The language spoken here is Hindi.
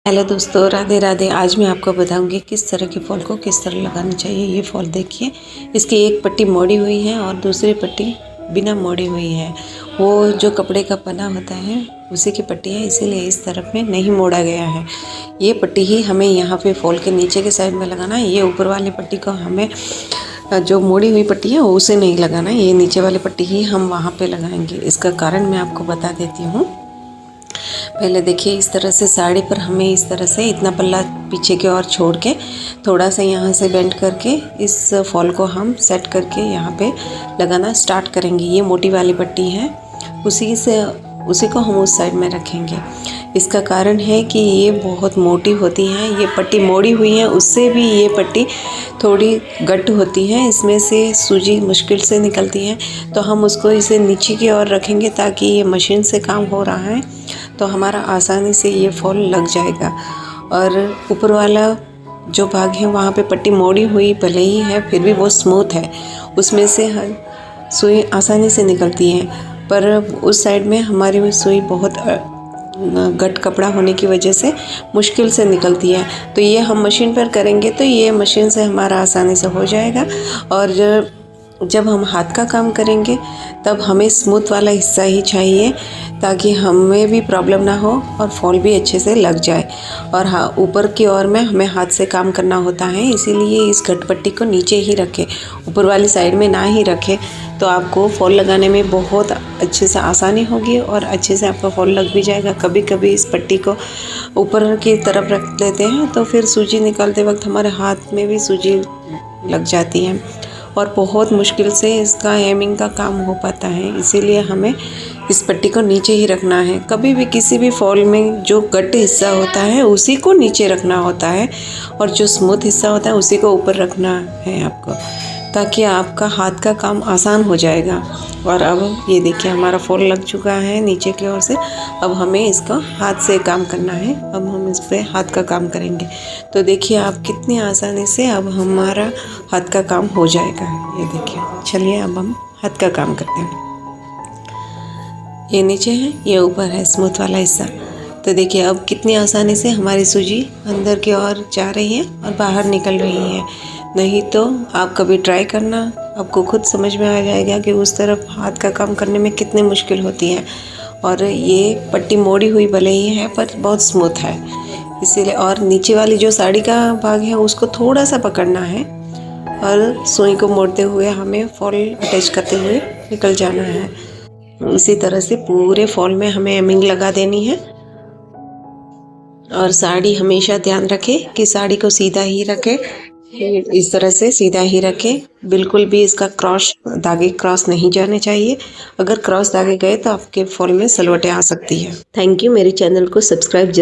हेलो दोस्तों, राधे राधे। आज मैं आपको बताऊंगी किस तरह के फॉल को किस तरह लगाना चाहिए। ये फॉल देखिए, इसकी एक पट्टी मोड़ी हुई है और दूसरी पट्टी बिना मोड़ी हुई है। वो जो कपड़े का पना होता है उसी की पट्टी है, इसीलिए इस तरफ में नहीं मोड़ा गया है। ये पट्टी ही हमें यहाँ पे फॉल के नीचे के साइड में लगाना है। ये ऊपर वाली पट्टी को हमें जो मोड़ी हुई पट्टी है उसे नहीं लगाना है, ये नीचे वाली पट्टी ही हम वहाँ पे लगाएंगे। इसका कारण मैं आपको बता देती हूँ। पहले देखिए, इस तरह से साड़ी पर हमें इस तरह से इतना पल्ला पीछे की ओर छोड़ के थोड़ा सा यहाँ से बेंड करके इस फॉल को हम सेट करके यहाँ पे लगाना स्टार्ट करेंगे। ये मोटी वाली पट्टी है, उसी को हम उस साइड में रखेंगे। इसका कारण है कि ये बहुत मोटी होती हैं, ये पट्टी मोड़ी हुई है, उससे भी ये पट्टी थोड़ी गट होती है, इसमें से सूजी मुश्किल से निकलती है। तो हम उसको इसे नीचे की ओर रखेंगे ताकि ये मशीन से काम हो रहा है तो हमारा आसानी से ये फॉल लग जाएगा। और ऊपर वाला जो भाग है वहाँ पे पट्टी मोड़ी हुई भले ही है, फिर भी वो स्मूथ है, उसमें से सुई आसानी से निकलती है। पर उस साइड में हमारी सुई बहुत गट कपड़ा होने की वजह से मुश्किल से निकलती है। तो ये हम मशीन पर करेंगे तो ये मशीन से हमारा आसानी से हो जाएगा। और जब हम हाथ का काम करेंगे तब हमें स्मूथ वाला हिस्सा ही चाहिए ताकि हमें भी प्रॉब्लम ना हो और फॉल भी अच्छे से लग जाए। और हाँ, ऊपर की ओर में हमें हाथ से काम करना होता है, इसीलिए इस गट पट्टी को नीचे ही रखें, ऊपर वाली साइड में ना ही रखें। तो आपको फॉल लगाने में बहुत अच्छे से आसानी होगी और अच्छे से आपका फॉल लग भी जाएगा। कभी कभी इस पट्टी को ऊपर की तरफ रख देते हैं तो फिर सूजी निकालते वक्त हमारे हाथ में भी सूजी लग जाती है और बहुत मुश्किल से इसका हेमिंग का काम हो पाता है। इसीलिए हमें इस पट्टी को नीचे ही रखना है। कभी भी किसी भी फॉल में जो गट हिस्सा होता है उसी को नीचे रखना होता है और जो स्मूथ हिस्सा होता है उसी को ऊपर रखना है आपको, ताकि आपका हाथ का काम आसान हो जाएगा। और अब ये देखिए, हमारा फॉल लग चुका है नीचे की ओर से। अब हमें इसको हाथ से काम करना है, अब हम इस पर हाथ का काम करेंगे। तो देखिए आप कितनी आसानी से अब हमारा हाथ का काम हो जाएगा। ये देखिए, चलिए अब हम हाथ का काम करते हैं। ये नीचे है, ये ऊपर है स्मूथ वाला हिस्सा। तो देखिए अब कितनी आसानी से हमारी सूजी अंदर की ओर जा रही है और बाहर निकल रही है। नहीं तो आप कभी ट्राई करना, आपको खुद समझ में आ जाएगा कि उस तरफ हाथ का काम करने में कितनी मुश्किल होती है। और ये पट्टी मोड़ी हुई भले ही है पर बहुत स्मूथ है, इसीलिए। और नीचे वाली जो साड़ी का भाग है उसको थोड़ा सा पकड़ना है और सुई को मोड़ते हुए हमें फॉल अटैच करते हुए निकल जाना है। इसी तरह से पूरे फॉल में हमें हेमिंग लगा देनी है। और साड़ी हमेशा ध्यान रखें कि साड़ी को सीधा ही रखें, इस तरह से सीधा ही रखें। बिल्कुल भी इसका धागे क्रॉस नहीं जाने चाहिए। अगर क्रॉस धागे गए तो आपके फॉल में सलवटें आ सकती है। Thank you. मेरे चैनल को सब्सक्राइब जरूर